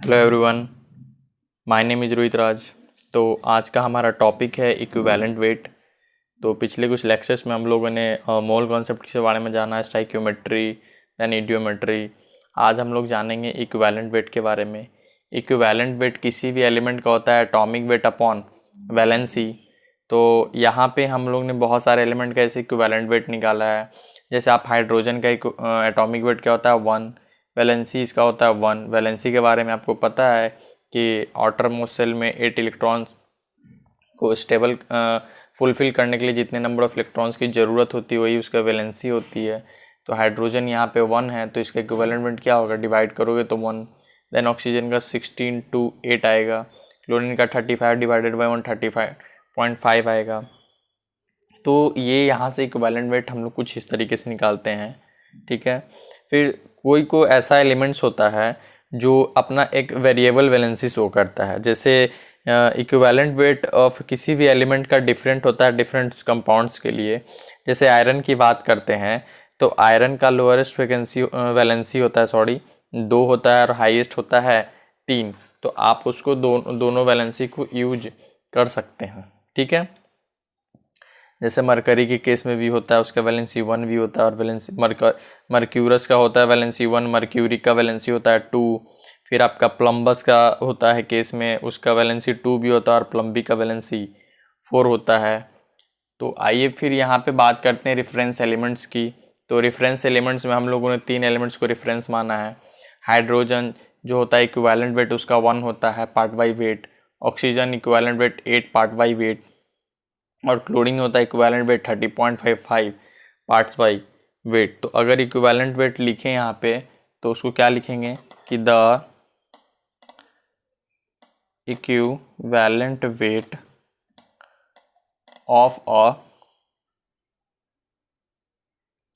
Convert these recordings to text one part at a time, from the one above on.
Hello everyone, my name is Rohit Raj. तो आज का हमारा टॉपिक है इक्विवेलेंट वेट। तो पिछले कुछ लेक्चर्स में हम लोगों ने मोल कॉन्सेप्ट के बारे में जाना है, स्टाइकियोमेट्री दैन इडियोमेट्री। आज हम लोग जानेंगे इक्विवेलेंट वेट के बारे में। इक्विवेलेंट वेट किसी भी एलिमेंट का होता है एटॉमिक वेट अपॉन वैलेंसी। तो यहाँ पे हम लोग ने बहुत सारे एलिमेंट का ऐसे इक्विवेलेंट वेट निकाला है। जैसे आप हाइड्रोजन का एटॉमिक वेट क्या होता है 1, वैलेंसी इसका होता है 1। वैलेंसी के बारे में आपको पता है कि आउटर मोस्ट सेल में 8 इलेक्ट्रॉन्स को स्टेबल फुलफिल करने के लिए जितने नंबर ऑफ इलेक्ट्रॉन्स की ज़रूरत होती है वही उसका वैलेंसी होती है। तो हाइड्रोजन यहाँ पे 1 है तो इसका इक्विवेलेंट वेट क्या होगा, डिवाइड करोगे तो 1। देन ऑक्सीजन का 16 to 8 आएगा। क्लोरीन का 35 डिवाइडेड बाई 1 35.5 आएगा। तो ये यहाँ से इक्विवेलेंट वेट हम लोग कुछ इस तरीके से निकालते हैं, ठीक है। फिर कोई ऐसा एलिमेंट्स होता है जो अपना एक वेरिएबल वैलेंसी शो करता है। जैसे इक्विवेलेंट वेट ऑफ किसी भी एलिमेंट का डिफरेंट होता है डिफरेंट कंपाउंड्स के लिए। जैसे आयरन की बात करते हैं तो आयरन का लोअरेस्ट वैलेंसी होता है 2 होता है और हाईएस्ट होता है 3। तो आप उसको दोनों वैलेंसी को यूज कर सकते हैं, ठीक है। जैसे मरकरी के केस में भी होता है, उसका वैलेंसी 1 भी होता है और वैलेंसी मर्क्यूरस का होता है वैलेंसी 1, मर्क्यूरी का वैलेंसी होता है 2। फिर आपका प्लम्बस का होता है केस में, उसका वैलेंसी 2 भी होता है और प्लम्बी का वैलेंसी 4 होता है। तो आइए फिर यहाँ पे बात करते हैं रेफरेंस एलिमेंट्स की। तो रेफरेंस एलिमेंट्स में हम लोगों ने 3 एलिमेंट्स को रेफरेंस माना है। हाइड्रोजन जो होता है इक्विवेलेंट वेट उसका 1 होता है part by wait. Oxygen equivalent weight 8 part by wait. और क्लोरीन होता है equivalent weight 30.55 parts by wait. तो अगर इक्विवेलेंट वेट लिखें यहाँ पे तो उसको क्या लिखेंगे कि the equivalent weight of a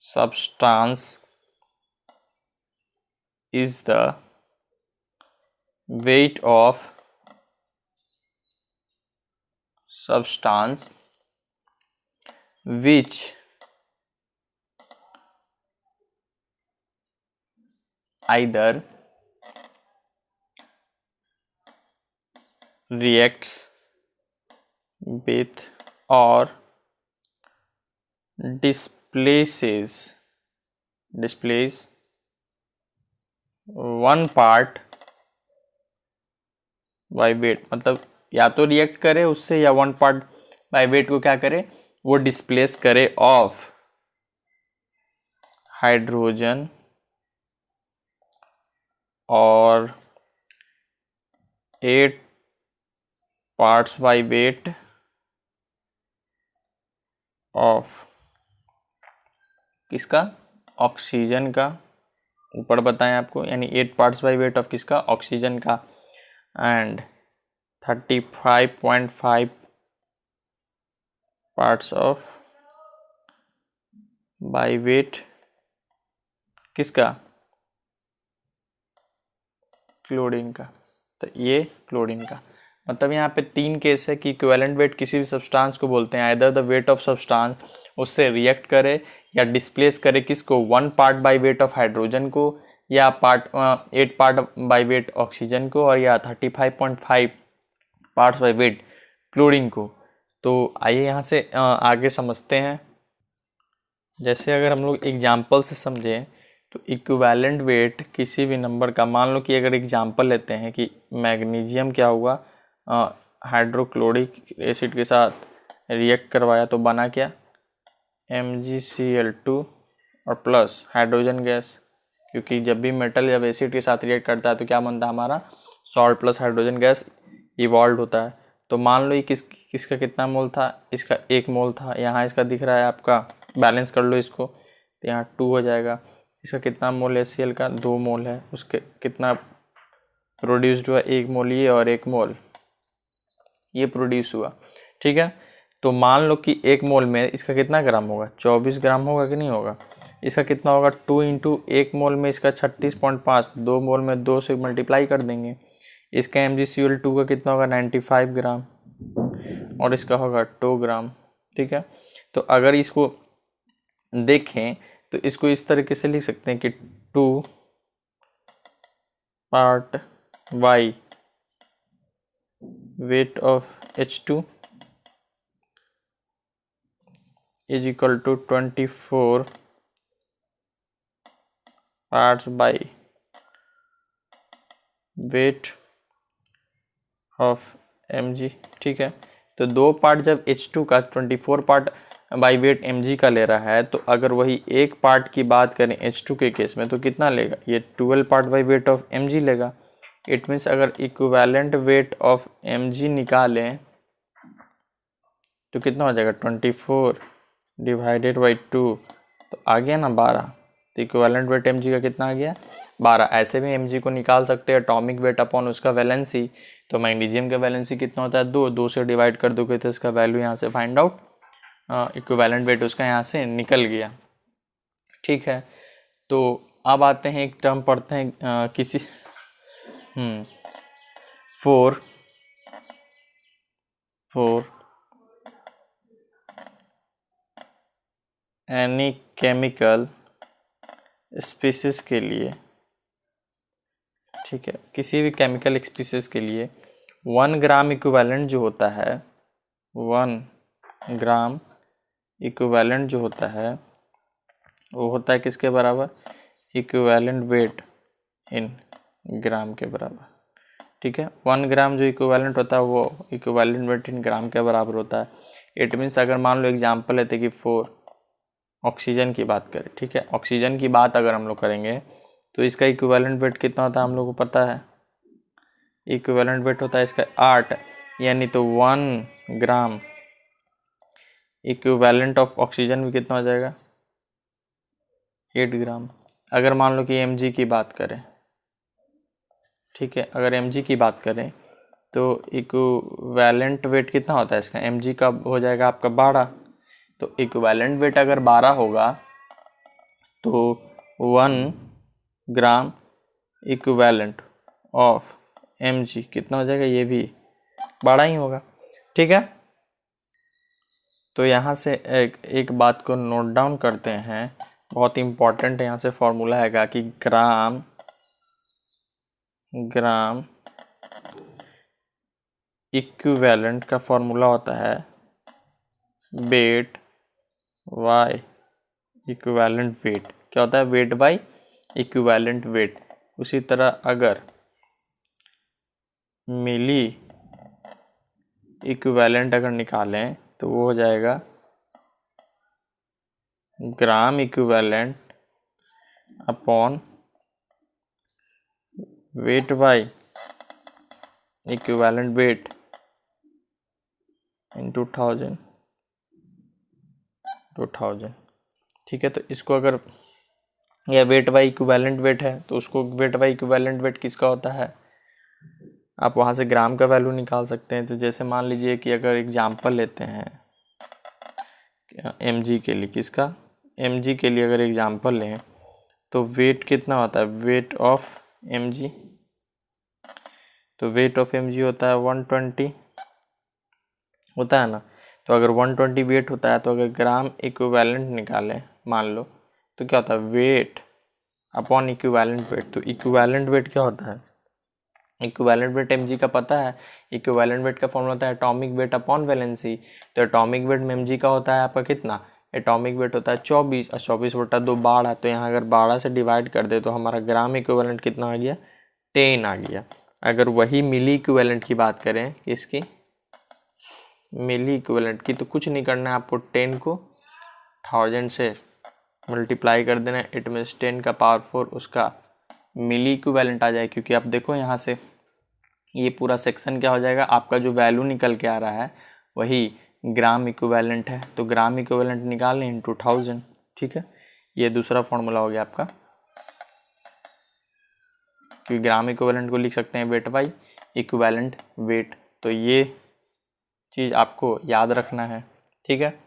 substance is the weight of substance which either reacts with or displaces one part by wait. मतलब या तो रिएक्ट करे उससे या 1 पार्ट बाई वेट को क्या करे, वो डिस्प्लेस करे ऑफ हाइड्रोजन और 8 पार्ट्स बाई वेट ऑफ किसका, ऑक्सीजन का। ऊपर बताएं आपको, यानी 8 पार्ट्स बाई वेट ऑफ किसका, ऑक्सीजन का। And 35.5 parts of by wait किसका, क्लोरीन का। तो ये क्लोरीन का। मतलब यहाँ पे 3 केस है कि इक्विवेलेंट वेट किसी भी सब्सटेंस को बोलते हैं either the weight of substance उससे रिएक्ट करे या डिस्प्लेस करे किसको, 1 part by weight of hydrogen को या 8 पार्ट बाई वेट ऑक्सीजन को और या 35.5 पार्ट्स बाई वेट क्लोरीन को। तो आइए यहाँ से आगे समझते हैं। जैसे अगर हम लोग एग्जाम्पल से समझें तो इक्विवेलेंट वेट किसी भी नंबर का, मान लो कि अगर एग्जाम्पल लेते हैं कि मैग्नीशियम क्या हुआ, हाइड्रोक्लोरिक एसिड के साथ रिएक्ट करवाया तो बना क्या, MgCl2 और प्लस हाइड्रोजन गैस। क्योंकि जब भी मेटल जब एसिड के साथ रिएक्ट करता है तो क्या बनता है हमारा, salt plus hydrogen gas evolve होता है। तो मान लो ये किसका कितना मोल था, इसका 1 मोल था। यहाँ इसका दिख रहा है आपका, बैलेंस कर लो इसको तो यहाँ 2 हो जाएगा। इसका कितना मोल है, Cl का 2 मोल है। उसके कितना प्रोड्यूस्ड हुआ, 1 मोल ये और 1 मोल ये प्रोड्यूस हुआ, ठीक है। तो मान लो कि 1 मोल में इसका कितना ग्राम होगा, 24 ग्राम होगा कि नहीं होगा। इसका कितना होगा, 2 इंटू 1 मोल में इसका 36.5, 2 मोल में 2 से मल्टीप्लाई कर देंगे। इसका MgCl2 का कितना होगा, 95 ग्राम और इसका होगा 2 ग्राम, ठीक है। तो अगर इसको देखें तो इसको इस तरीके से लिख सकते हैं कि 2 part y weight of H2 is equal to 24 parts by weight of mg। ठीक है, तो 2 पार्ट जब H2 का 24 पार्ट बाई वेट mg का ले रहा है, तो अगर वही एक पार्ट की बात करें H2 के केस में तो कितना लेगा, ये 12 part by weight of mg लेगा। इट मीन्स अगर इक्विवेलेंट वेट ऑफ mg निकालें तो कितना हो जाएगा 24 डिवाइडेड बाई 2, तो आ गया ना 12। तो इक्विवेलेंट वेट mg का कितना आ गया 12। ऐसे भी mg को निकाल सकते हैं एटॉमिक वेट अपॉन उसका वैलेंसी। तो मैग्नीशियम का वैलेंसी कितना होता है 2 से डिवाइड कर दोगे तो इसका वैल्यू यहाँ से फाइंड आउट, इक्विवेलेंट वेट उसका यहाँ से निकल गया। ठीक है, तो अब आते हैं एक टर्म पढ़ते हैं किसी फोर एनी केमिकल स्पीसीज के लिए, ठीक है, किसी भी केमिकल स्पीसीज के लिए 1 ग्राम इक्विवेलेंट जो होता है, 1 ग्राम इक्विवेलेंट जो होता है वो होता है किसके बराबर, इक्विवेलेंट वेट इन ग्राम के बराबर। ठीक है, 1 ग्राम जो इक्विवेलेंट होता है वो इक्विवेलेंट वेट इन ग्राम के बराबर होता है। इट मीन्स अगर मान लो एग्जाम्पल लेते कि 4 ऑक्सीजन की बात करें, ठीक है, ऑक्सीजन की बात अगर हम लोग करेंगे तो इसका इक्विवेलेंट वेट कितना होता है हम लोग को पता है, इक्विवेलेंट वेट होता है इसका 8, यानी तो 1 ग्राम इक्विवेलेंट ऑफ ऑक्सीजन भी कितना हो जाएगा 8 ग्राम। अगर मान लो कि mg की बात करें, ठीक है, अगर mg की बात करें तो इक्विवेलेंट वेट कितना होता है इसका, mg का हो जाएगा आपका 12। तो इक्विवेलेंट वेट अगर 12 होगा तो 1 ग्राम इक्विवेलेंट ऑफ mg कितना हो जाएगा, ये भी 12 ही होगा। ठीक है, तो यहाँ से एक बात को नोट डाउन करते हैं, बहुत इम्पॉर्टेंट है। यहाँ से फॉर्मूला हैगा कि ग्राम इक्विवेलेंट का फॉर्मूला होता है वेट बाय इक्विवेलेंट वेट। क्या होता है, वेट बाय इक्विवेलेंट वेट। उसी तरह अगर मिली इक्विवेलेंट अगर निकालें तो वो हो जाएगा gram equivalent upon weight by equivalent weight in 2000। ठीक है, तो इसको अगर या वेट बाय इक्विवेलेंट वेट है तो उसको वेट बाय इक्विवेलेंट वेट किसका होता है, आप वहाँ से ग्राम का वैल्यू निकाल सकते हैं। तो जैसे मान लीजिए कि अगर एग्जाम्पल लेते हैं mg के लिए, किसका, mg के लिए अगर एग्जाम्पल लें तो वेट कितना होता है, वेट ऑफ mg, तो वेट ऑफ mg होता है 120 होता है ना। तो अगर 120 वेट होता है तो अगर ग्राम इक्विवेलेंट निकालें मान लो तो क्या होता है, वेट अपॉन इक्विवेलेंट वेट। तो इक्विवेलेंट वेट क्या होता है, इक्विवेलेंट वेट mg का पता है, इक्विवेलेंट वेट का फॉर्मूला होता है एटॉमिक वेट अपॉन वैलेंसी। तो एटॉमिक वेट में mg का होता है आपका कितना, एटॉमिक वेट होता है 24 और 24/2 12। तो यहाँ अगर 12 से डिवाइड कर दे तो हमारा ग्राम इक्विवेलेंट कितना आ गया 10 आ गया। अगर वही मिली इक्विवेलेंट की बात करें, किसकी, मिली इक्विवेलेंट की, तो कुछ नहीं करना है आपको, 10 को 1000 से मल्टीप्लाई कर देना। इट मीन्स 10 का पावर 4 उसका मिली इक्विवेलेंट आ जाए। क्योंकि आप देखो यहाँ से ये पूरा सेक्शन क्या हो जाएगा, आपका जो वैल्यू निकल के आ रहा है वही ग्राम इक्विवेलेंट है। तो ग्राम इक्विवेलेंट निकाल लें इंटू 1000। ठीक है, ये दूसरा फॉर्मूला हो गया आपका, क्योंकि ग्राम इक्विवेलेंट को लिख सकते हैं वेट बाई इक्विवेलेंट वेट। तो ये चीज़ आपको याद रखना है। ठीक है,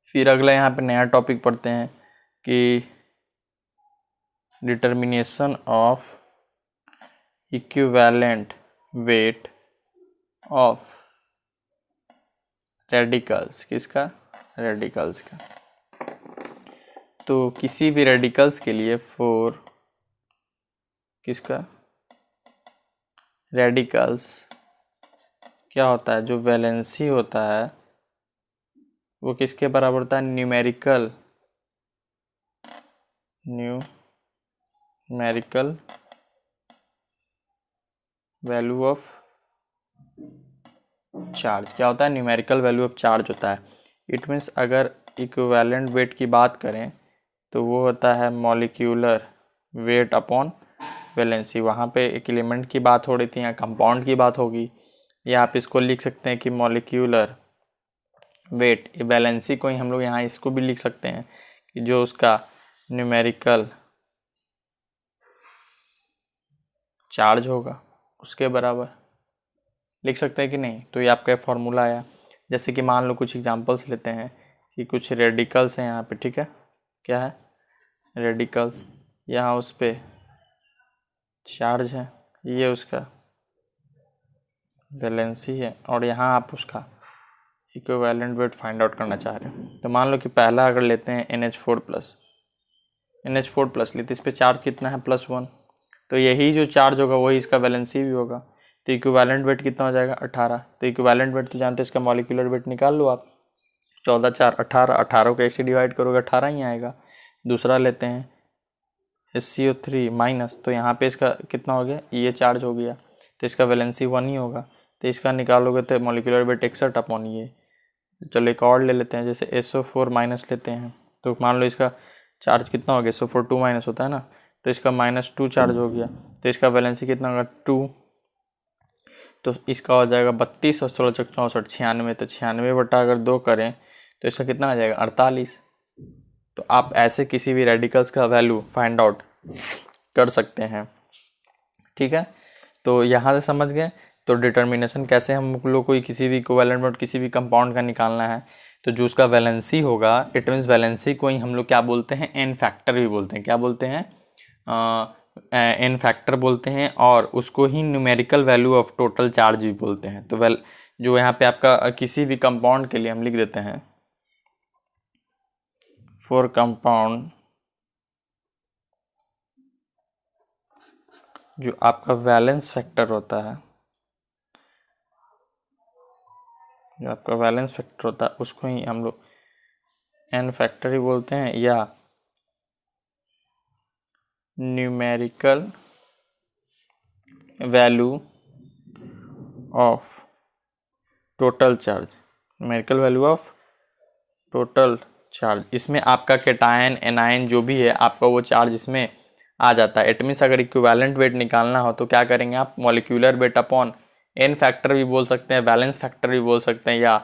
फिर अगला यहाँ पे नया टॉपिक पढ़ते हैं कि determination of equivalent weight of radicals, किसका, रेडिकल्स का। तो किसी भी रेडिकल्स के लिए किसका रेडिकल्स क्या होता है, जो वैलेंसी होता है वो किसके बराबर होता है, न्यूमेरिकल वैल्यू ऑफ चार्ज। क्या होता है, न्यूमेरिकल वैल्यू ऑफ चार्ज होता है। इट मीन्स अगर इक्विवेलेंट वेट की बात करें तो वो होता है मॉलिक्यूलर वेट अपॉन वैलेंसी। वहाँ पे एक एलिमेंट की बात हो रही थी, यहाँ कंपाउंड की बात होगी, या आप इसको लिख सकते हैं कि मॉलिक्यूलर वेट। वैलेंसी को ही हम लोग यहाँ इसको भी लिख सकते हैं कि जो उसका न्यूमेरिकल चार्ज होगा उसके बराबर लिख सकते हैं कि नहीं। तो ये आपका फॉर्मूला आया। जैसे कि मान लो कुछ एग्जांपल्स लेते हैं कि कुछ रेडिकल्स हैं यहाँ पे, ठीक है, क्या है, रेडिकल्स, यहाँ उस पर चार्ज है, ये उसका वैलेंसी है, और यहाँ आप उसका इक्विवेलेंट वेट फाइंड आउट करना चाह रहे हो। तो मान लो कि पहला अगर लेते हैं NH4+ लेते, इस पर चार्ज कितना है, +1। तो यही जो चार्ज होगा वही इसका वैलेंसी भी होगा। तो इक्विवेलेंट वेट कितना हो जाएगा, 18। तो इक्विवेलेंट वेट तो जानते हैं, इसका मॉलिक्यूलर वेट निकाल लो आप, 14 4 18, 18 को 1 से डिवाइड करोगे 18 ही आएगा। दूसरा लेते हैं SCO3-, तो यहाँ पे इसका कितना हो गया, ये चार्ज हो गया, तो इसका वैलेंसी 1 ही होगा। तो इसका निकालोगे तो मॉलिक्यूलर वेट 61 अपॉन ये। चलो एक और ले लेते हैं, जैसे SO4- लेते हैं, तो मान लो इसका चार्ज कितना हो गया, SO4 2- होता है ना, तो इसका -2 चार्ज हो गया, तो इसका वैलेंसी कितना होगा, 2। तो इसका हो जाएगा 32 और 16 × 64 96। तो 96 अगर 2 करें तो इसका कितना आ जाएगा, 48। तो आप ऐसे किसी भी रेडिकल्स का वैल्यू फाइंड आउट कर सकते हैं, ठीक है। तो यहाँ से समझ गए। तो डिटर्मिनेशन कैसे हम लोग को किसी भी कोवैलेंट बॉन्ड किसी भी कंपाउंड का निकालना है, तो जो उसका वैलेंसी होगा, इट मीन्स वैलेंसी को ही हम लोग क्या बोलते हैं, एन फैक्टर भी बोलते हैं। क्या बोलते हैं, एन फैक्टर बोलते हैं, और उसको ही numerical value of total charge भी बोलते हैं। तो जो यहाँ पे आपका किसी भी कंपाउंड के लिए हम लिख देते हैं, फॉर कंपाउंड जो आपका वैलेंस फैक्टर होता है, जो आपका वैलेंस फैक्टर होता है उसको ही हम लोग एन फैक्टर ही बोलते हैं, या numerical value of total charge, numerical value of total charge. इसमें आपका कैटायन एनायन जो भी है आपका वो चार्ज इसमें आ जाता है। इट मीन्स अगर इक्विवेलेंट वेट निकालना हो तो क्या करेंगे आप, molecular weight upon n factor भी बोल सकते हैं, वैलेंस फैक्टर भी बोल सकते हैं, या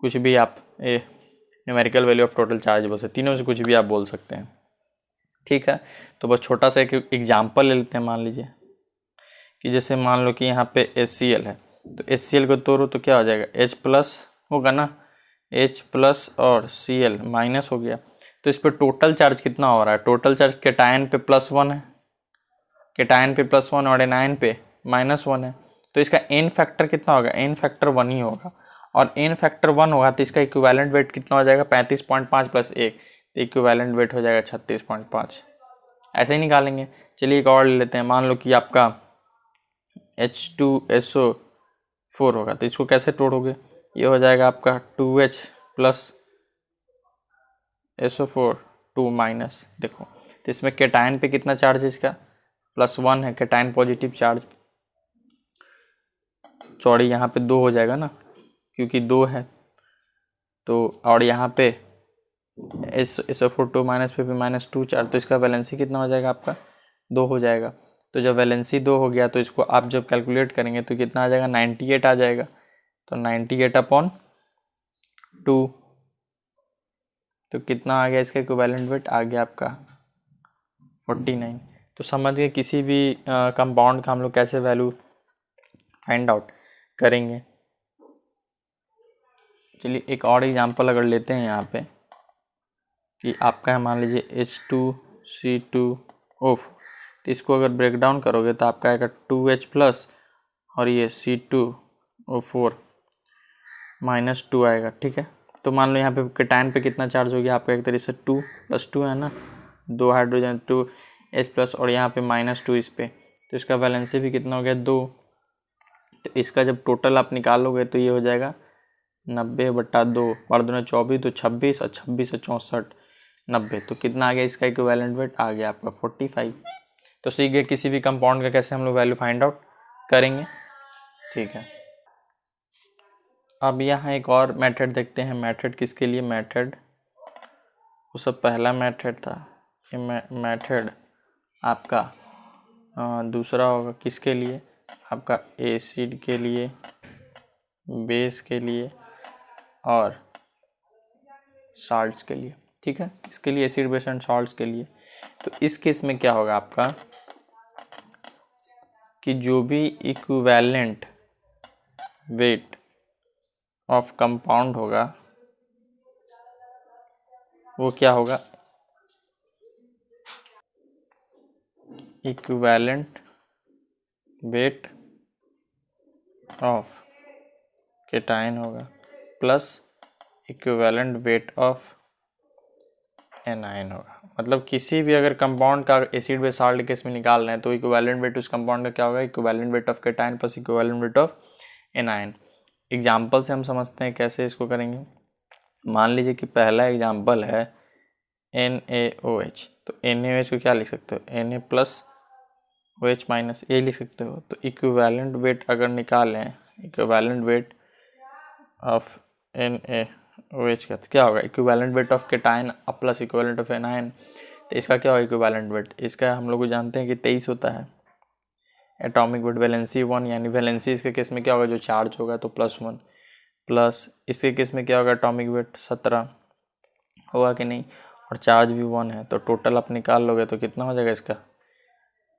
कुछ भी आप numerical value of total charge बोल सकते हैं, तीनों से कुछ भी आप बोल सकते हैं, ठीक है। तो बस छोटा सा एक एग्जाम्पल ले लेते हैं। मान लीजिए कि जैसे मान लो कि यहाँ पे HCl है, तो HCl को तोड़ो तो क्या हो जाएगा, H+ होगा ना, H+ और Cl- हो गया। तो इस पर टोटल चार्ज कितना हो रहा है, टोटल चार्ज कैटायन पे +1 है, कैटायन पे +1 और एनायन पे -1 है। तो इसका एन फैक्टर कितना होगा, एन फैक्टर 1 ही होगा, और एन फैक्टर 1 होगा तो इसका इक्विवेलेंट वेट कितना हो जाएगा, 35.5 + 1, तो इक्विवेलेंट वेट हो जाएगा 36.5। ऐसे ही निकालेंगे। चलिए एक और ले लेते हैं। मान लो कि आपका H2SO4 होगा, तो इसको कैसे तोड़ोगे, ये हो जाएगा आपका 2H + SO4 2-। देखो तो इसमें कैटायन पे कितना चार्ज है, इसका +1 है, कैटायन पॉजिटिव चार्ज, सॉरी यहाँ पे 2 हो जाएगा ना क्योंकि 2 है। तो और यहाँ पे SO4 2- पे भी -2 चार्ज, तो इसका वैलेंसी कितना हो जाएगा आपका, 2 हो जाएगा। तो जब वैलेंसी 2 हो गया तो इसको आप जब कैलकुलेट करेंगे तो कितना आ जाएगा, 98 आ जाएगा। तो 98 अपॉन 2, तो कितना आ गया, इसका इक्विवेलेंट वेट आ गया आपका 49। तो समझ गए किसी भी कंपाउंड का हम लोग कैसे वैल्यू फाइंड आउट करेंगे। चलिए एक और एग्जांपल अगर लेते हैं यहाँ पे कि आपका मान लीजिए H2C2O4, तो इसको अगर ब्रेक डाउन करोगे तो आपका आएगा 2H+ और ये C2O4 -2 आएगा, ठीक है। तो मान लो यहाँ पे कैटायन पे कितना चार्ज हो गया आपका, एक तरीके से 2 + 2 है ना, 2 हाइड्रोजन 2H+ और यहाँ पे -2 इस पे, तो इसका वैलेंसी भी कितना हो गया, 2। तो इसका जब टोटल आप निकालोगे तो ये हो जाएगा 90/2, 24 तो 26 और 26 से 64 90। तो कितना आ गया इसका इक्विवेलेंट वेट? आ गया आपका 45। तो सीख गए किसी भी कंपाउंड का कैसे हम लोग वैल्यू फाइंड आउट करेंगे। ठीक है, अब यहाँ एक और मेथड देखते हैं। मेथड किसके लिए? मेथड वो सब पहला मेथड था, ये मेथड आपका दूसरा होगा किसके लिए? आपका एसिड के लिए, बेस के लिए और साल्ट्स के लिए। ठीक है, इसके लिए एसिड बेस एंड साल्ट्स के लिए। तो इस केस में क्या होगा आपका कि जो भी इक्विवेलेंट वेट ऑफ कंपाउंड होगा वो क्या होगा? इक्विवेलेंट वेट ऑफ केटाइन होगा plus equivalent weight of anion होगा। मतलब किसी भी अगर कंपाउंड का एसिड बेस साल्ट केस में निकाल रहे हैं तो इक्विवेलेंट वेट उस कंपाउंड का क्या होगा? Equivalent weight of cation plus equivalent weight of anion. Example से हम समझते हैं कैसे इसको करेंगे। मान लीजिए कि पहला एग्जाम्पल है NaOH। तो NaOH को क्या लिख सकते हो? Na प्लस OH माइनस ये लिख सकते हो। तो इक्विवेलेंट वेट अगर निकालें, इक्विवेलेंट वेट ऑफ NaOH का तो क्या होगा? Equivalent weight of cation plus equivalent of anion. तो इसका क्या होगा इक्विवेलेंट वेट? इसका हम लोग जानते हैं कि 23 होता है। एटॉमिक वेट वैलेंसी 1, यानी वैलेंसी इसके केस में क्या होगा? जो चार्ज होगा तो +1, प्लस इसके केस में क्या होगा? एटॉमिक वेट 17 होगा कि नहीं, और चार्ज भी 1 है। तो टोटल आप निकाल लोगे तो कितना हो जाएगा इसका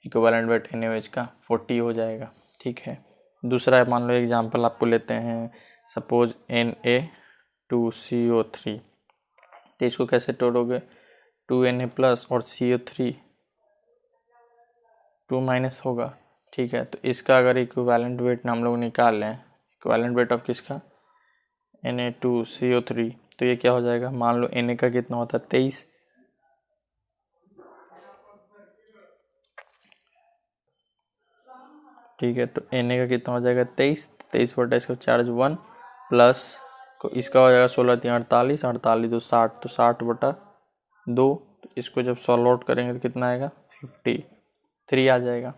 इक्विवेलेंट वेट NaOH का? 40 हो जाएगा। ठीक है, दूसरा मान लो एग्जांपल आपको लेते हैं, सपोज Na2CO3। तो इसको कैसे तोड़ोगे? 2Na प्लस और CO3 2 माइनस होगा। ठीक है, तो इसका अगर इक्विवेलेंट वेट हम लोग निकाल लें, इक्विवेलेंट वेट ऑफ किसका? Na2CO3। तो ये क्या हो जाएगा? मान लो Na का कितना होता है? 23। ठीक है, तो Na का कितना हो जाएगा? 23। 23 बटा इसका चार्ज 1 प्लस को इसका हो जाएगा 16 3 48, 48 2 60, तो 60/2। तो इसको जब सॉल्व आउट करेंगे तो कितना आएगा? 53 आ जाएगा।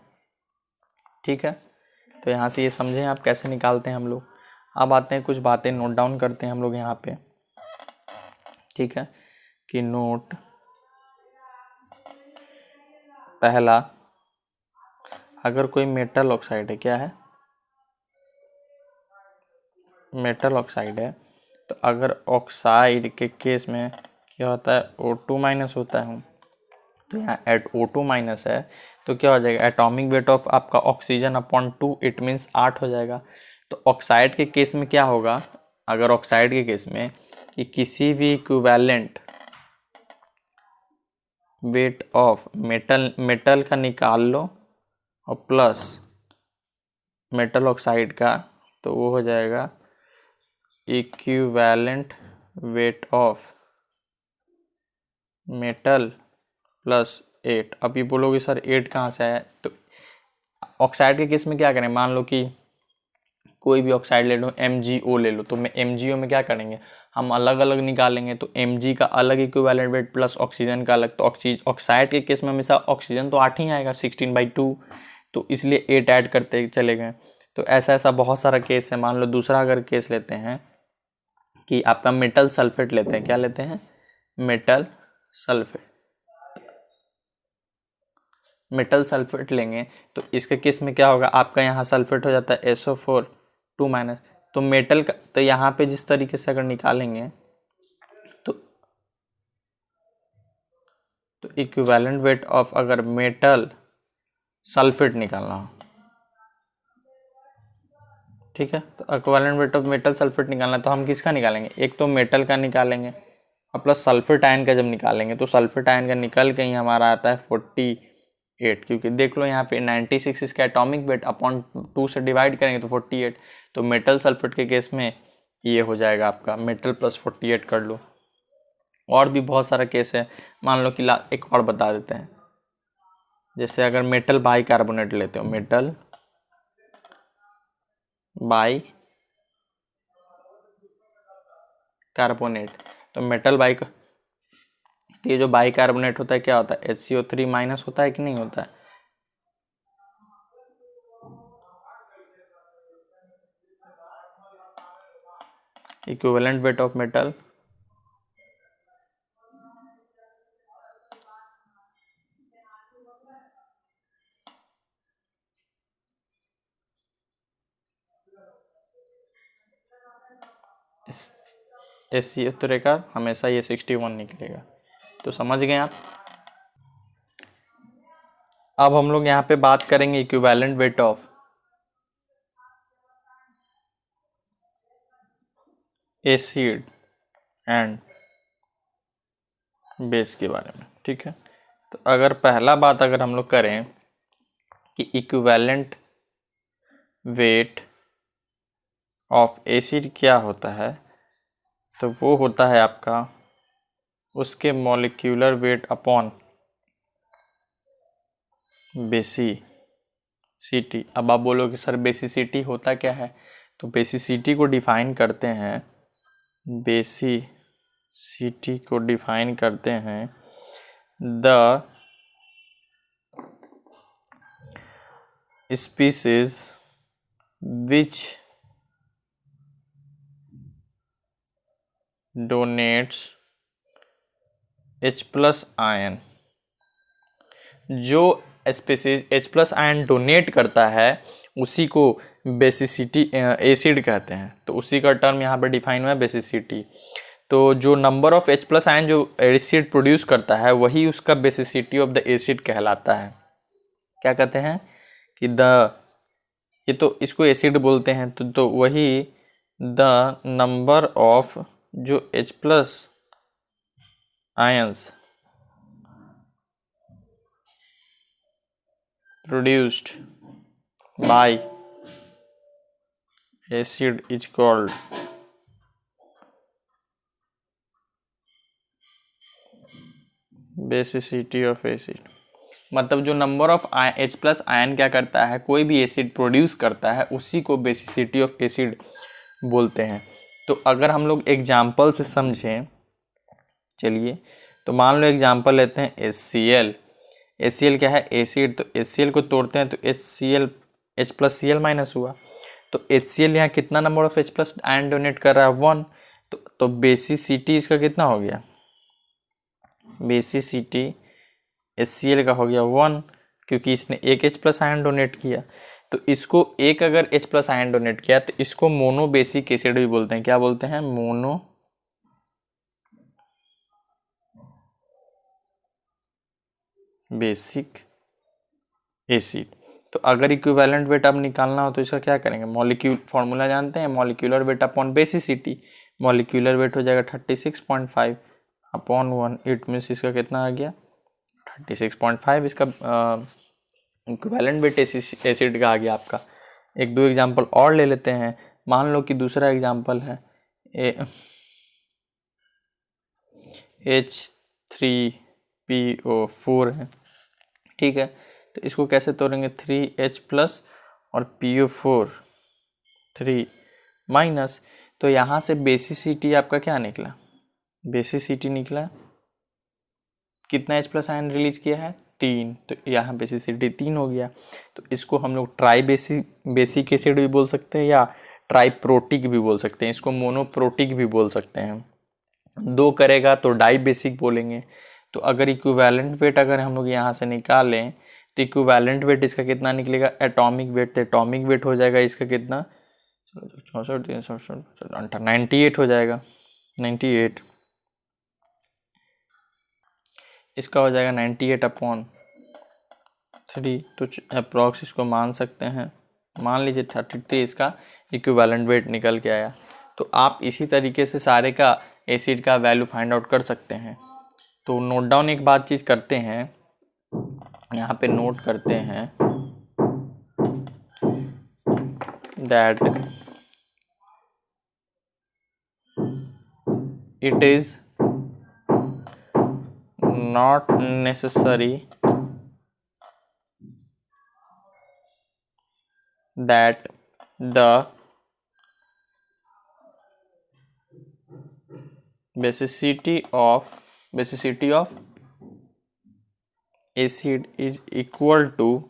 ठीक है, तो यहाँ से ये समझें आप कैसे निकालते हैं हम लोग। अब आते हैं कुछ बातें नोट डाउन करते हैं हम लोग यहाँ पे। ठीक है, कि नोट पहला, अगर कोई मेटल ऑक्साइड है, क्या है? मेटल ऑक्साइड है, तो अगर ऑक्साइड के केस में क्या होता है? O2 माइनस होता है। तो यहाँ O2 माइनस है तो क्या हो जाएगा? एटॉमिक वेट ऑफ आपका ऑक्सीजन अपॉन 2, इट मीन्स 8 हो जाएगा। तो ऑक्साइड के केस में क्या होगा? अगर ऑक्साइड के केस में कि किसी भी इक्विवेलेंट वेट ऑफ मेटल का निकाल लो और प्लस मेटल ऑक्साइड का, तो वो हो जाएगा equivalent weight of metal plus 8। अब ये बोलोगे सर 8 कहाँ से आया? तो ऑक्साइड के केस में क्या करें? मान लो कि कोई भी ऑक्साइड ले लो, MgO ले लो, तो मैं MgO में क्या करेंगे? हम अलग अलग निकालेंगे। तो Mg का अलग इक्विवेलेंट वेट प्लस ऑक्सीजन का अलग। तो ऑक्साइड के केस में हमेशा ऑक्सीजन तो 8 ही आएगा, 16/2, तो इसलिए 8 ऐड करते चले गए। तो ऐसा ऐसा बहुत सारा केस है। मान लो दूसरा अगर केस लेते हैं कि आपका मेटल सल्फेट लेते हैं। क्या लेते हैं? Metal sulphate. मेटल सल्फेट लेंगे तो इसके केस में क्या होगा? आपका यहाँ सल्फेट हो जाता है SO4 2 माइनस। तो मेटल का, तो यहाँ पे जिस तरीके से अगर निकालेंगे तो इक्विवेलेंट वेट ऑफ अगर मेटल सल्फेट निकालना हो, ठीक है, तो equivalent weight of metal sulphate निकालना, तो हम किसका निकालेंगे? एक तो मेटल का निकालेंगे और प्लस सल्फेट आयन का जब निकालेंगे तो सल्फेट आयन का निकल के ही हमारा आता है 48, क्योंकि देख लो यहाँ पे 96 इसका एटॉमिक वेट अपॉन 2 से डिवाइड करेंगे तो 48। तो मेटल सल्फेट के केस में ये हो जाएगा आपका मेटल प्लस 48 कर लो। और भी बहुत सारा केस है। मान लो कि एक और बता देते हैं, जैसे अगर मेटल बाइकार्बोनेट लेते हो, मेटल बाई कार्बोनेट। तो मेटल बाई, ये जो बाई कार्बोनेट होता है क्या होता है, HCO3 माइनस होता है कि नहीं होता है। Equivalent weight of metal HCO3 का हमेशा ये 61 निकलेगा। तो समझ गए आप। अब हम लोग यहाँ पे बात करेंगे equivalent weight of acid and base के बारे में, ठीक है। तो अगर पहला बात अगर हम लोग करें कि इक्विवेलेंट वेट ऑफ एसिड क्या होता है, तो वो होता है आपका उसके मॉलिक्यूलर वेट अपॉन बेसिसिटी। अब आप बोलोगे सर बेसिसिटी होता क्या है, तो बेसिसिटी को डिफाइन करते हैं, बेसिसिटी को डिफाइन करते हैं the species which donates H+ ion. जो स्पीसीज H+ आयन डोनेट करता है उसी को बेसिसिटी एसिड कहते हैं। तो उसी का टर्म यहाँ पे डिफाइन हुआ है बेसिसिटी। तो जो नंबर ऑफ H+ आयन जो एसिड प्रोड्यूस करता है वही उसका बेसिसिटी ऑफ द एसिड कहलाता है। क्या कहते हैं कि ये तो इसको एसिड बोलते हैं, तो वही द नंबर ऑफ जो H+ ions produced by acid is called basicity of acid। मतलब जो नंबर ऑफ H+ आयन क्या करता है, कोई भी एसिड प्रोड्यूस करता है उसी को बेसिसिटी ऑफ एसिड बोलते हैं। तो अगर हम लोग एग्जाम्पल से समझें, चलिए तो मान लो एग्जाम्पल लेते हैं HCl। HCl क्या है, एसिड। तो HCl को तोड़ते हैं तो HCl H+Cl माइनस हुआ। तो HCl यहाँ कितना number of H+ ion donate कर रहा है, 1। तो बेसिसिटी इसका कितना हो गया, बेसिसिटी HCl का हो गया 1, क्योंकि इसने एक H+ आयन डोनेट किया। तो इसको एक अगर H+ आयन डोनेट किया तो इसको मोनो बेसिक एसिड भी बोलते हैं। क्या बोलते हैं, मोनो बेसिक एसिड। तो अगर इक्विवेलेंट वेट अब निकालना हो तो इसका क्या करेंगे, मॉलिक्यूल फॉर्मूला जानते हैं, molecular weight upon basicity. Molecular weight हो जाएगा 36.5 अपॉन 1। इट मीन्स इसका कितना आ गया 36.5। इसका इक्विवेलेंट वेट एसिड का आ गया आपका। एक दो एग्जांपल और ले लेते हैं। मान लो कि दूसरा एग्जांपल है H3PO4 है, ठीक है। तो इसको कैसे तोड़ेंगे, 3H+ और PO4 3 माइनस। तो यहाँ से बेसिसिटी आपका क्या निकला, बेसिसिटी निकला कितना H+ आयन रिलीज किया है, 3। तो यहाँ बेसिसिटी 3 हो गया। तो इसको हम लोग ट्राई बेसिक एसिड भी बोल सकते हैं या ट्राइप्रोटिक भी बोल सकते हैं। इसको मोनोप्रोटिक भी बोल सकते हैं। 2 करेगा तो डाई बेसिक बोलेंगे। तो अगर इक्विवेलेंट वेट अगर हम लोग यहाँ से निकालें तो इक्विवेलेंट वेट इसका कितना निकलेगा, एटॉमिक वेट। तो एटॉमिक वेट हो जाएगा इसका कितना, 64 367 98 हो जाएगा, 98। इसका हो जाएगा 98 अपॉन 3। तो अप्रॉक्स इसको मान सकते हैं, मान लीजिए 33 इसका इक्विवेलेंट वेट निकल के आया। तो आप इसी तरीके से सारे का एसिड का वैल्यू फाइंड आउट कर सकते हैं। तो नोट डाउन एक बात चीज़ करते हैं, यहाँ पे नोट करते हैं that it is not necessary that the basicity of acid is equal to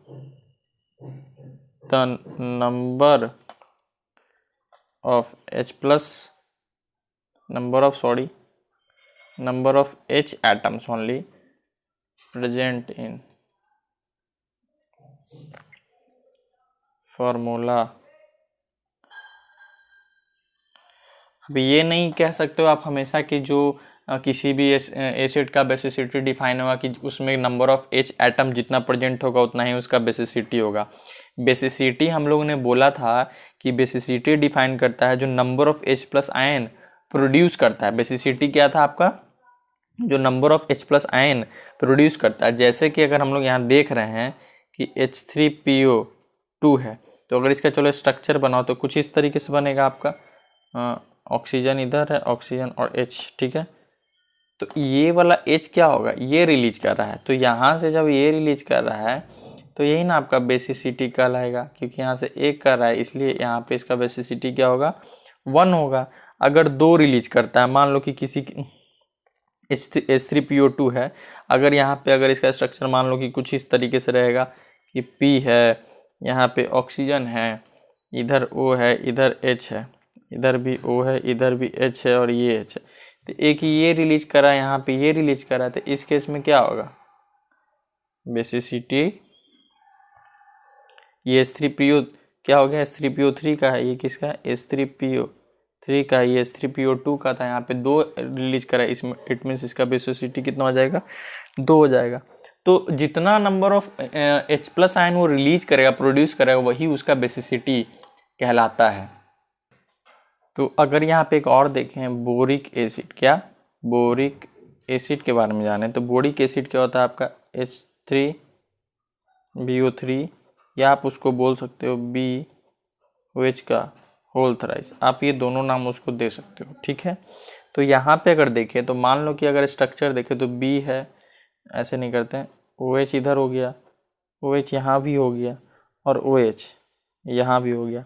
the number of H atoms only present in formula। अब ये नहीं कह सकते हो आप हमेशा कि जो किसी भी एसिड का बेसिसिटी डिफाइन होगा कि उसमें नंबर ऑफ H एटम जितना प्रेजेंट होगा उतना ही उसका बेसिसिटी होगा। बेसिसिटी हम लोगों ने बोला था कि बेसिसिटी डिफाइन करता है जो number of H plus ion produce करता है। बेसिसिटी क्या था आपका? जो number of H plus ion produce करता है। जैसे कि अगर हम लोग यहाँ देख रहे हैं कि H3PO2 है, तो अगर इसका चलो स्ट्रक्चर बनाओ तो कुछ इस तरीके से बनेगा आपका। ऑक्सीजन इधर है, ऑक्सीजन और H, ठीक है। तो ये वाला H क्या होगा? ये रिलीज कर रहा है। तो यहाँ से जब ये रिलीज कर रहा है तो यही ना आपका बेसिसिटी कहलाएगा, क्योंकि यहाँ से एक कर रहा है इसलिए यहाँ पे इसका बेसिसिटी क्या होगा? 1 होगा। अगर 2 रिलीज करता है, मान लो कि किसी H3PO2 है, अगर यहाँ पे अगर इसका स्ट्रक्चर मान लो कि कुछ इस तरीके से रहेगा कि P है, यहाँ पे ऑक्सीजन है, इधर O है, इधर H है, इधर भी O है, इधर भी H है और ये H है, तो एक ये रिलीज करा, यहाँ पे ये रिलीज करा, तो इस केस में क्या होगा? बेसिसिटी ये H3PO क्या हो गया? H3PO3 का है, ये किसका है? H3PO3 का है, ये H3PO2 का था, यहाँ पे 2 रिलीज करा, इसमें इट मीन्स इसका बेसिसिटी कितना हो जाएगा? 2 हो जाएगा। तो जितना number of H plus ion वो रिलीज करेगा, प्रोड्यूस करेगा, वही उसका बेसिसिटी कहलाता है। तो अगर यहाँ पे एक और देखें, बोरिक एसिड, क्या बोरिक एसिड के बारे में जाने, तो बोरिक एसिड क्या होता है आपका? H3BO3, या आप उसको बोल सकते हो BOH का होल थ्राइस, आप ये दोनों नाम उसको दे सकते हो, ठीक है। तो यहाँ पे अगर देखें तो मान लो कि अगर स्ट्रक्चर देखें तो B है, ऐसे नहीं करते हैं, OH इधर हो गया, OH यहाँ भी हो गया और OH यहाँ भी हो गया।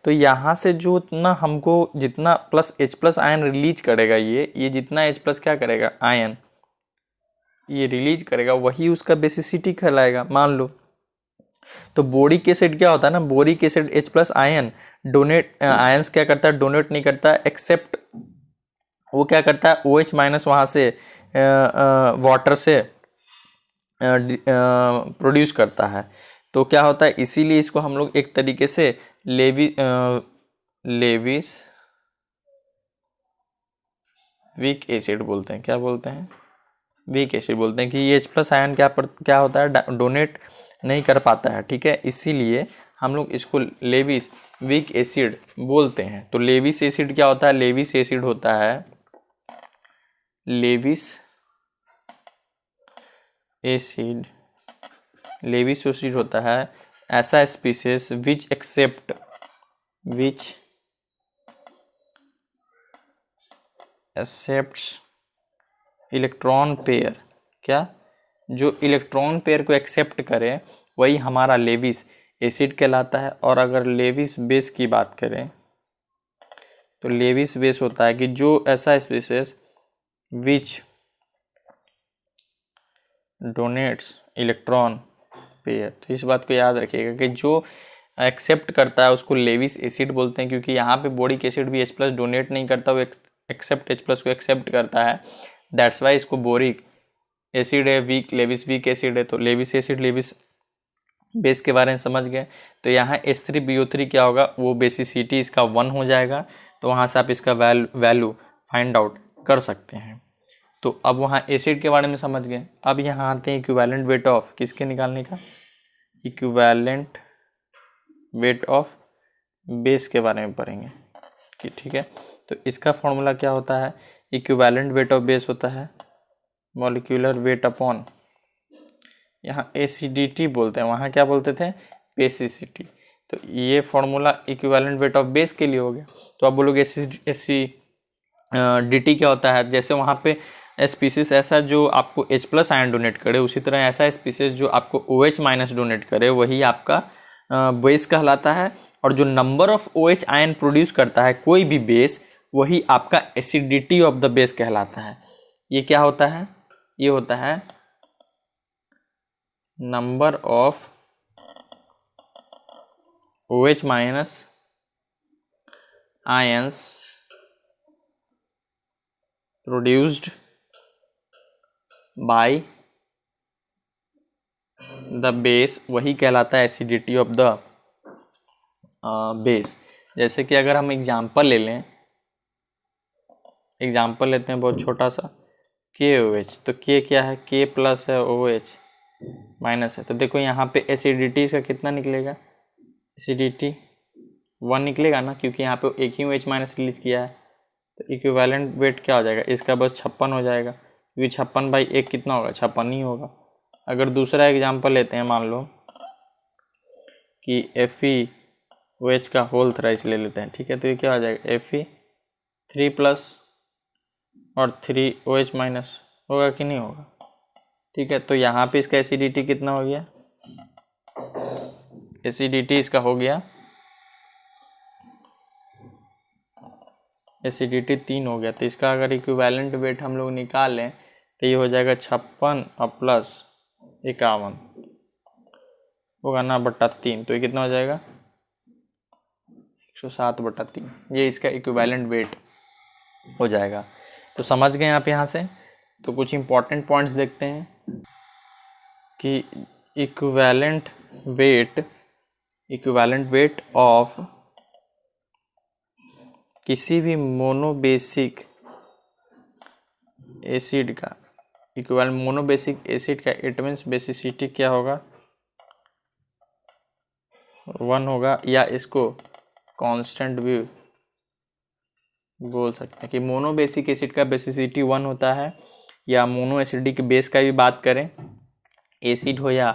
तो यहाँ से जो इतना हमको जितना plus H plus ion release करेगा, ये जितना H प्लस क्या करेगा? आयन ये रिलीज करेगा, वही उसका बेसिसिटी कहलाएगा, मान लो। तो बोरिक एसिड क्या होता है ना, boric acid H plus ion donate, ions क्या करता है? डोनेट नहीं करता है, एक्सेप्ट वो क्या करता है? OH माइनस वहाँ से वाटर से प्रोड्यूस करता है। तो क्या होता है? इसीलिए इसको हम लोग एक तरीके से लेविस वीक एसिड बोलते हैं। क्या बोलते हैं? वीक एसिड बोलते हैं कि ये H प्लस आयन क्या होता है? डोनेट नहीं कर पाता है, ठीक है। इसीलिए हम लोग इसको लेविस वीक एसिड बोलते हैं। तो लेविस एसिड क्या होता है? लेविस एसिड होता है, लेविस एसिड होता है ऐसा स्पीसीज विच एक्सेप्ट्स इलेक्ट्रॉन पेयर, क्या जो इलेक्ट्रॉन पेयर को एक्सेप्ट करे वही हमारा लेविस एसिड कहलाता है। और अगर लेविस बेस की बात करें तो लेविस बेस होता है कि जो ऐसा species which donates electron pair. तो इस बात को याद रखिएगा कि जो एक्सेप्ट करता है उसको लेविस एसिड बोलते हैं, क्योंकि यहाँ पे बोरिक एसिड भी H प्लस डोनेट नहीं करता, वो एक्सेप्ट H प्लस को एक्सेप्ट करता है, दैट्स वाई इसको बोरिक एसिड है, लेविस वीक एसिड है। तो लेविस एसिड लेविस बेस के बारे में समझ गए। तो यहाँ H3BO3 क्या होगा? वो बेसिसिटी इसका 1 हो जाएगा। तो वहाँ से आप इसका वैल्यू फाइंड आउट कर सकते हैं। तो अब वहाँ एसिड के बारे में समझ गए। अब यहाँ आते हैं इक्विवेलेंट वेट ऑफ किसके निकालने का? इक्विवेलेंट वेट ऑफ बेस के बारे में पढ़ेंगे कि ठीक है। तो इसका फॉर्मूला क्या होता है? इक्विवेलेंट वेट ऑफ बेस होता है मॉलिक्यूलर वेट अपॉन, यहाँ एसिडिटी बोलते हैं, वहाँ क्या बोलते थे? बेसिसिटी। तो ये formula equivalent weight of base के लिए हो गया। तो आप बोलोगे एसिडिटी क्या होता है? जैसे वहाँ पे स्पीसीज ऐसा जो आपको H प्लस आयन डोनेट करे, उसी तरह ऐसा स्पीसीज जो आपको OH माइनस डोनेट करे वही आपका बेस कहलाता है। और जो number of OH ion produce करता है कोई भी बेस, वही आपका एसिडिटी ऑफ द बेस कहलाता है। ये क्या होता है? ये होता है number of OH minus ions produced by the base, वही कहलाता है एसिडिटी ऑफ द बेस। जैसे कि अगर हम एग्जाम्पल ले लें, एग्जाम्पल लेते हैं बहुत छोटा सा, KOH। तो K क्या है? K प्लस है, OH माइनस है। तो देखो यहाँ पे एसिडिटी इसका कितना निकलेगा? एसिडिटी 1 निकलेगा ना, क्योंकि यहाँ पे एक ही OH माइनस रिलीज किया है। तो इक्विवेलेंट वेट क्या हो जाएगा इसका? बस 56 हो जाएगा, क्योंकि 56/1 कितना होगा? 56 ही होगा। अगर दूसरा एग्जाम्पल लेते हैं, मान लो कि FeOH का होल थ्राइस ले लेते हैं, ठीक है। तो ये क्या हो जाएगा? Fe3 प्लस और 3OH माइनस होगा कि नहीं होगा? ठीक है। तो यहाँ पे इसका एसिडिटी कितना हो गया? एसिडिटी इसका हो गया, एसिडिटी 3 हो गया। तो इसका अगर इक्विवेलेंट वेट हम लोग निकालें तो ये हो जाएगा 56 और प्लस 51 होगा ना, बटा 3। तो ये कितना हो जाएगा? 107/3। ये इसका इक्विवेलेंट वेट हो जाएगा। तो समझ गए आप यहाँ से? तो कुछ इंपॉर्टेंट पॉइंट्स देखते हैं कि इक्विवेलेंट वेट ऑफ किसी भी मोनोबेसिक एसिड का, इक्विवेलेंट मोनोबेसिक एसिड का, इट मीन्स बेसिसिटी क्या होगा? 1 होगा, या इसको कांस्टेंट भी बोल सकते हैं कि मोनोबेसिक एसिड का बेसिसिटी 1 होता है, या मोनो एसिडिक बेस का भी बात करें, एसिड हो या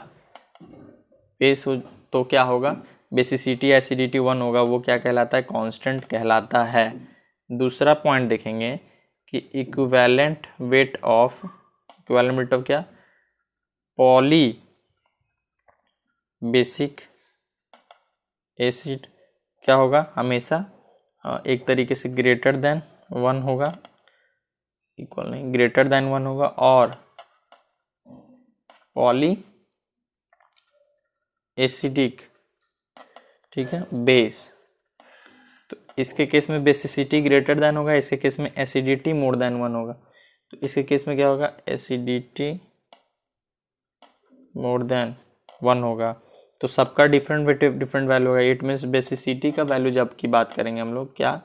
बेस हो, तो क्या होगा? बेसिसिटी एसिडिटी 1 होगा, वो क्या कहलाता है? कांस्टेंट कहलाता है। दूसरा पॉइंट देखेंगे कि इक्विवेलेंट वेट ऑफ क्या? पॉली बेसिक एसिड क्या होगा? हमेशा एक तरीके से ग्रेटर देन 1 होगा, इक्वल नहीं, ग्रेटर देन 1 होगा। और पॉली एसिडिक, ठीक है, बेस, तो इसके केस में बेसिसिटी ग्रेटर देन होगा, इसके केस में एसिडिटी मोर देन 1 होगा। तो इसके केस में क्या होगा? एसिडिटी मोर देन 1 होगा। तो सबका डिफरेंट वैल्यू होगा। इट मीन्स बेसिसिटी का वैल्यू जब की बात करेंगे हम लोग, क्या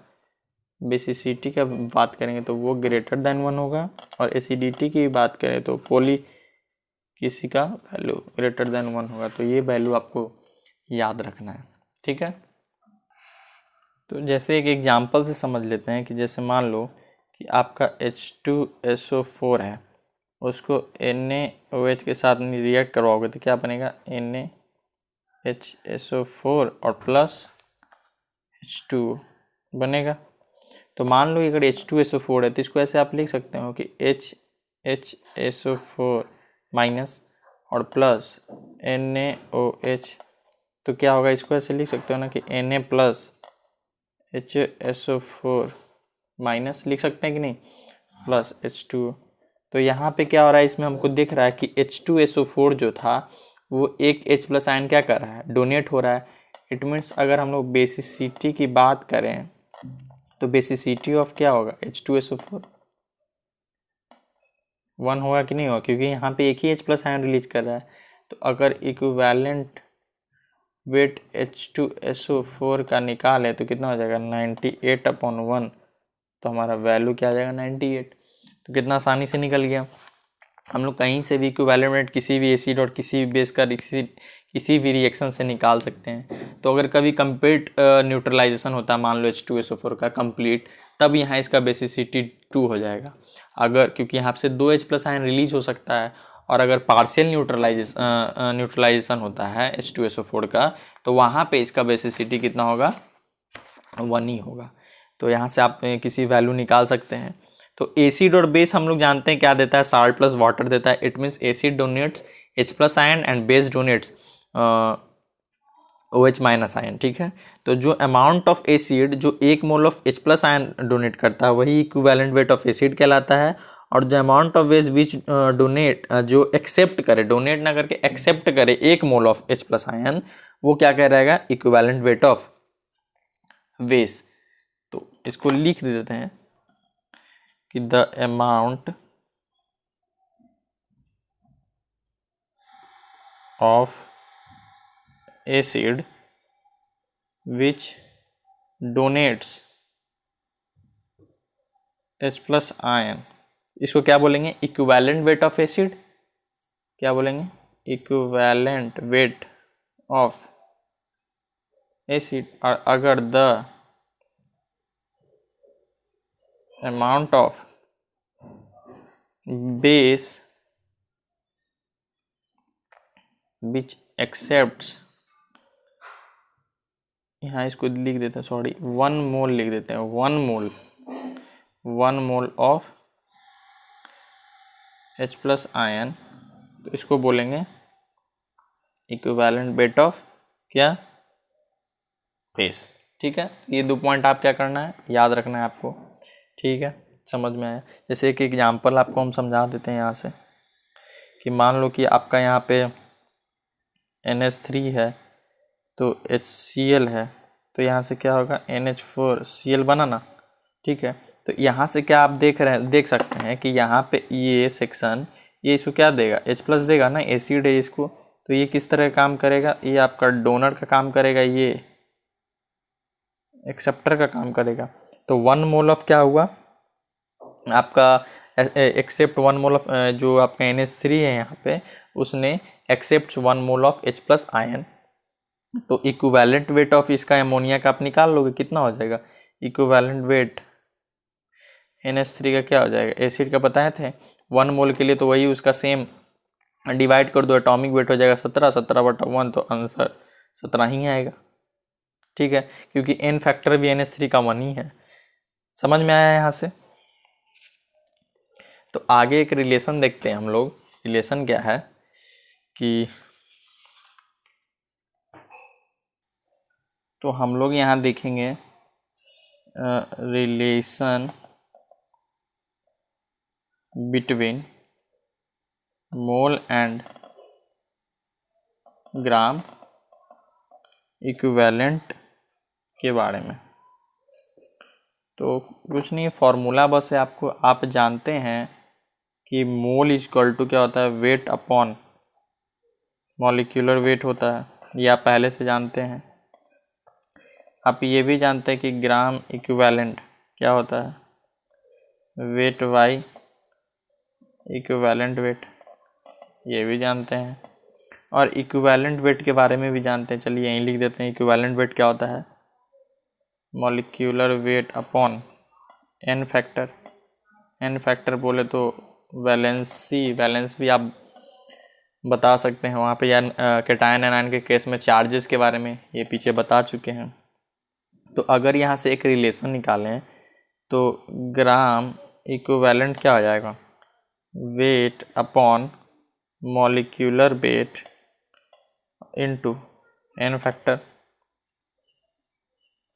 बेसिसिटी का बात करेंगे तो वो ग्रेटर देन 1 होगा, और एसिडिटी की बात करें तो पॉली किसी का वैल्यू ग्रेटर देन 1 होगा। तो ये वैल्यू आपको याद रखना है, ठीक है। तो जैसे एक एग्जांपल से समझ लेते हैं कि जैसे मान लो कि आपका H2SO4 है, उसको NaOH के साथ रिएक्ट करवाओगे तो क्या बनेगा? NaHSO4 और प्लस H2 बनेगा। तो मान लो अगर H2SO4 है तो इसको ऐसे आप लिख सकते हो कि HHSO4 माइनस और प्लस NaOH। तो क्या होगा? इसको ऐसे लिख सकते हो ना कि Na प्लस HSO4 माइनस लिख सकते हैं कि नहीं, प्लस H2। तो यहाँ पे क्या हो रहा है? इसमें हमको दिख रहा है कि H2SO4 जो था वो एक H प्लस आयन क्या कर रहा है? डोनेट हो रहा है। इट मीन्स अगर हम लोग बेसिसिटी की बात करें तो बेसिसिटी ऑफ क्या होगा? H2SO4 1 होगा कि नहीं होगा, क्योंकि यहाँ पे एक ही H प्लस आयन रिलीज कर रहा है। तो अगर इक्विवेलेंट वेट H2SO4 का निकाले तो कितना हो जाएगा? 98/1। तो हमारा वैल्यू क्या आ जाएगा? 98। तो कितना आसानी से निकल गया। हम लोग कहीं से भी इक्विवेलेंट वेट किसी भी एसिड और किसी भी बेस का किसी भी रिएक्शन से निकाल सकते हैं। तो अगर कभी कंप्लीट न्यूट्रलाइजेशन होता है, मान लो H2SO4 का कंप्लीट, तब यहाँ इसका बेसिसिटी 2 हो जाएगा। अगर क्योंकि यहाँ से 2 H प्लस आयन रिलीज हो सकता है, और अगर पार्शियल न्यूट्रलाइजेशन होता है H2SO4 का, तो वहाँ पे इसका बेसिसिटी कितना होगा? 1 ही होगा। तो यहाँ से आप किसी वैल्यू निकाल सकते हैं। तो एसिड और बेस हम लोग जानते हैं क्या देता है? साल्ट प्लस वाटर देता है। It means acid donates H plus ion and base donates OH minus ion, ठीक है। तो जो अमाउंट ऑफ एसिड जो 1 mole of H plus ion donate करता है वही इक्विवेलेंट वेट ऑफ एसिड कहलाता है। और जो amount of waste which donate जो एक्सेप्ट करे, डोनेट ना करके एक्सेप्ट करे 1 mole of H plus ion, वो क्या कह रहेगा, इक्विवेलेंट वेट ऑफ वेस्ट। तो इसको लिख देते हैं कि the amount of acid which donates H plus ion, इसको क्या बोलेंगे, इक्विवेलेंट वेट ऑफ एसिड। क्या बोलेंगे, इक्विवेलेंट वेट ऑफ एसिड। और अगर the amount of base which accepts, यहाँ इसको लिख देते हैं, सॉरी 1 मोल लिख देते हैं, 1 mole of H plus ion, तो इसको बोलेंगे इक्विवेलेंट वेट ऑफ क्या, बेस। ठीक है, ये 2 पॉइंट आप क्या करना है, याद रखना है आपको। ठीक है, समझ में आया। जैसे एक एग्जांपल आपको हम समझा देते हैं यहाँ से, कि मान लो कि आपका यहाँ पे NH3 है तो HCl है, तो यहाँ से क्या होगा, NH4Cl बना ना। ठीक है, तो यहाँ से क्या आप देख सकते हैं कि यहाँ पे ये सेक्शन, ये इसको क्या देगा, H प्लस देगा ना, एसिड है इसको। तो ये किस तरह काम करेगा, ये आपका डोनर का काम करेगा, ये एक्सेप्टर का काम करेगा। तो 1 मोल ऑफ क्या हुआ आपका, एक्सेप्ट 1 मोल ऑफ जो आपका NH3 है यहाँ पे, उसने accept 1 mole of H plus ion. तो इक्विवेलेंट वेट ऑफ इसका अमोनिया का आप निकाल लोगे, कितना हो जाएगा, इक्विवेलेंट वेट NH3 का क्या हो जाएगा, एसिड का बताए थे 1 मोल के लिए, तो वही उसका सेम डिवाइड कर दो, एटॉमिक वेट हो जाएगा 17/1, तो आंसर 17 ही आएगा। ठीक है, क्योंकि N फैक्टर भी NH3 का 1 ही है। समझ में आया यहाँ से। तो आगे एक रिलेशन देखते हैं हम लोग। रिलेशन क्या है कि, तो हम लोग यहाँ देखेंगे relation between mole and gram equivalent के बारे में। तो कुछ नहीं, फॉर्मूला बस है, आपको आप जानते हैं कि मोल इक्वल टू क्या होता है, वेट अपॉन मॉलिक्यूलर वेट होता है, ये आप पहले से जानते हैं। आप ये भी जानते हैं कि ग्राम इक्विवेलेंट क्या होता है, वेट बाई इक्विवेलेंट वेट, ये भी जानते हैं। और इक्विवेलेंट वेट के बारे में भी जानते हैं, चलिए यहीं लिख देते हैं। इक्विवेलेंट वेट क्या होता है, molecular weight upon N factor. N factor बोले तो वैलेंस भी आप बता सकते हैं वहाँ पे, या कैटायन एनायन के केस में चार्जेस के बारे में ये पीछे बता चुके हैं। तो अगर यहाँ से एक रिलेशन निकालें तो ग्राम इक्विवेलेंट क्या हो जाएगा, weight upon molecular weight into N factor,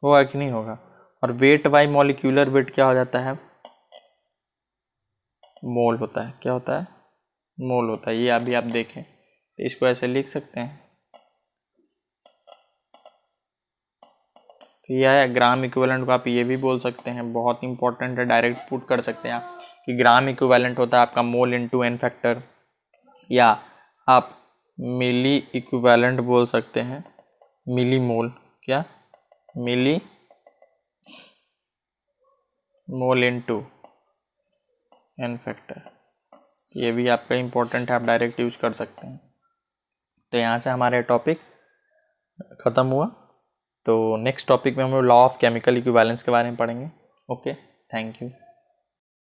होगा कि नहीं होगा। और वेट बाई मॉलिक्यूलर वेट क्या हो जाता है, मोल होता है। क्या होता है, मोल होता है। ये अभी आप देखें तो इसको ऐसे लिख सकते हैं। तो यह है ग्राम इक्विवेलेंट को आप ये भी बोल सकते हैं, बहुत इंपॉर्टेंट है, डायरेक्ट पुट कर सकते हैं आप कि ग्राम इक्विवेलेंट होता है आपका मोल इनटू N फैक्टर, या आप मिली इक्विवेलेंट बोल सकते हैं, मिली मोल, क्या मिली मोल इनटू N फैक्टर, ये भी आपका इंपॉर्टेंट है, आप डायरेक्ट यूज कर सकते हैं। तो यहाँ से हमारे टॉपिक ख़त्म हुआ। तो नेक्स्ट टॉपिक में हम लोग लॉ ऑफ केमिकल इक्विवेलेंस के बारे में पढ़ेंगे। Okay, thank you.